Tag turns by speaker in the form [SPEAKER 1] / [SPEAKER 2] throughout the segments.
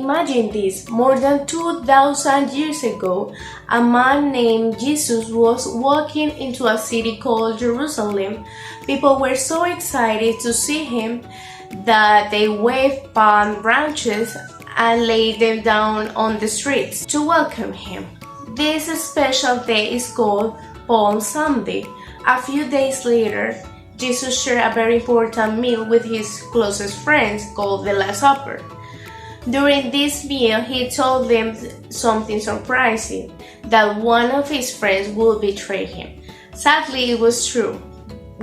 [SPEAKER 1] Imagine this, more than 2,000 years ago, a man named Jesus was walking into a city called Jerusalem. People were so excited to see him that they waved palm branches and laid them down on the streets to welcome him. This special day is called Palm Sunday. A few days later, Jesus shared a very important meal with his closest friends called the Last Supper. During this meal, he told them something surprising, that one of his friends would betray him. Sadly, it was true.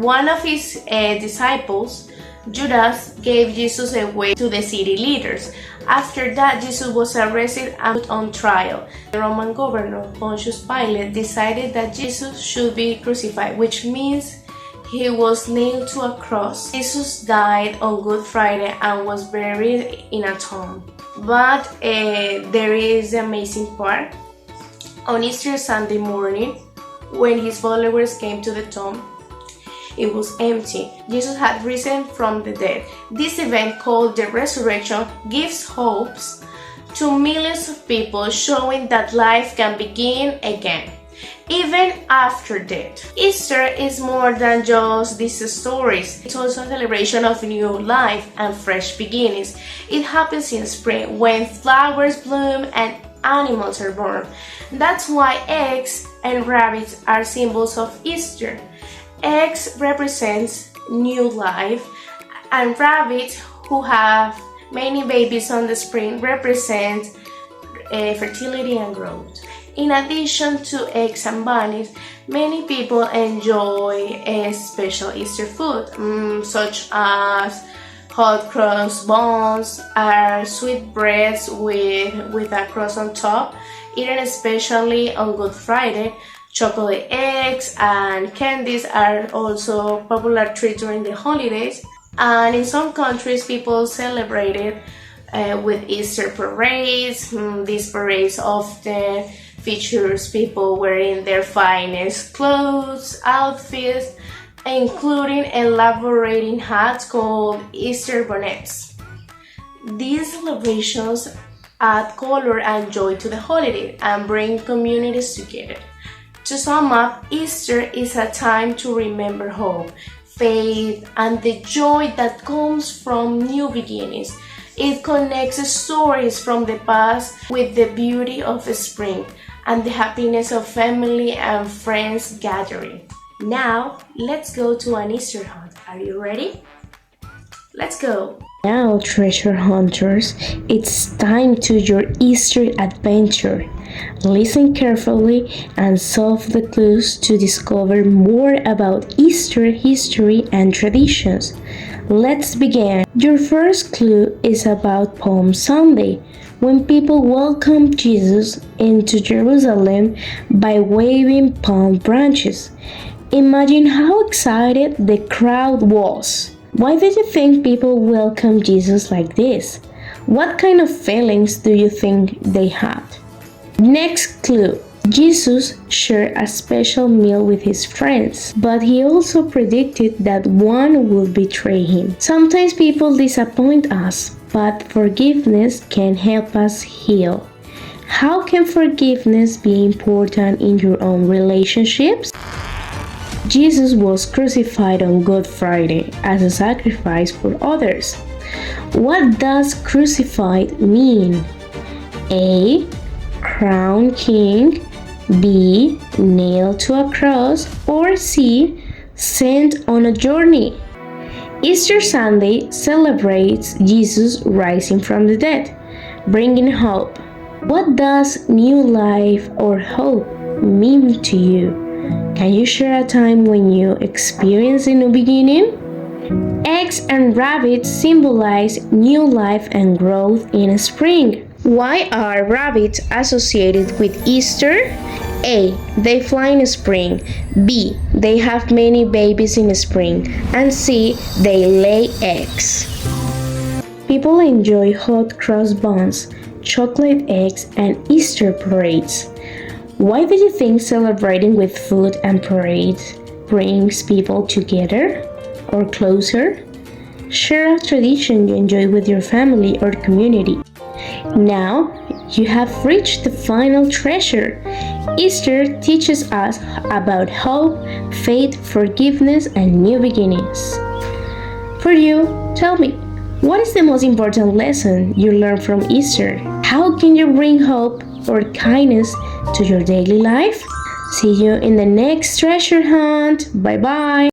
[SPEAKER 1] One of his disciples, Judas, gave Jesus away to the city leaders. After that, Jesus was arrested and put on trial. The Roman governor, Pontius Pilate, decided that Jesus should be crucified, which means he was nailed to a cross. Jesus died on Good Friday and was buried in a tomb. But there is an amazing part. On Easter Sunday morning, when his followers came to the tomb, it was empty. Jesus had risen from the dead. This event, called the resurrection, gives hopes to millions of people, showing that life can begin again, even after death. Easter is more than just these stories. It's also a celebration of new life and fresh beginnings. It happens in spring when flowers bloom and animals are born. That's why eggs and rabbits are symbols of Easter. Eggs represents new life, and rabbits, who have many babies on the spring, represent fertility and growth. In addition to eggs and bunnies, many people enjoy a special Easter food, such as hot cross buns, or sweet breads with a crust on top, eaten especially on Good Friday. Chocolate eggs and candies are also popular treats during the holidays, and in some countries people celebrate it with Easter parades. These parades often features people wearing their finest clothes, outfits, including elaborating hats called Easter bonnets. These celebrations add color and joy to the holiday and bring communities together. To sum up, Easter is a time to remember hope, faith, and the joy that comes from new beginnings. It connects stories from the past with the beauty of spring and the happiness of family and friends gathering. Now, let's go to an Easter hunt. Are you ready? Let's go!
[SPEAKER 2] Now, treasure hunters, it's time to your Easter adventure. Listen carefully and solve the clues to discover more about Easter history and traditions. Let's begin. Your first clue is about Palm Sunday, when people welcomed Jesus into Jerusalem by waving palm branches. Imagine how excited the crowd was. Why did you think people welcome Jesus like this? What kind of feelings do you think they had? Next clue. Jesus shared a special meal with his friends, but he also predicted that one would betray him. Sometimes people disappoint us, but forgiveness can help us heal. How can forgiveness be important in your own relationships? Jesus was crucified on Good Friday as a sacrifice for others. What does crucified mean? A. Crowned king. B. Nailed to a cross. Or C. Sent on a journey. Easter Sunday celebrates Jesus rising from the dead, bringing hope. What does new life or hope mean to you? Can you share a time when you experienced a new beginning? Eggs and rabbits symbolize new life and growth in spring. Why are rabbits associated with Easter? A. They fly in spring. B. They have many babies in spring. And C. They lay eggs. People enjoy hot cross buns, chocolate eggs, and Easter parades. Why do you think celebrating with food and parades brings people together or closer? Share a tradition you enjoy with your family or community. Now you have reached the final treasure. Easter teaches us about hope, faith, forgiveness, and new beginnings. For you, tell me, what is the most important lesson you learned from Easter? How can you bring hope or kindness to your daily life? See you in the next treasure hunt. Bye bye.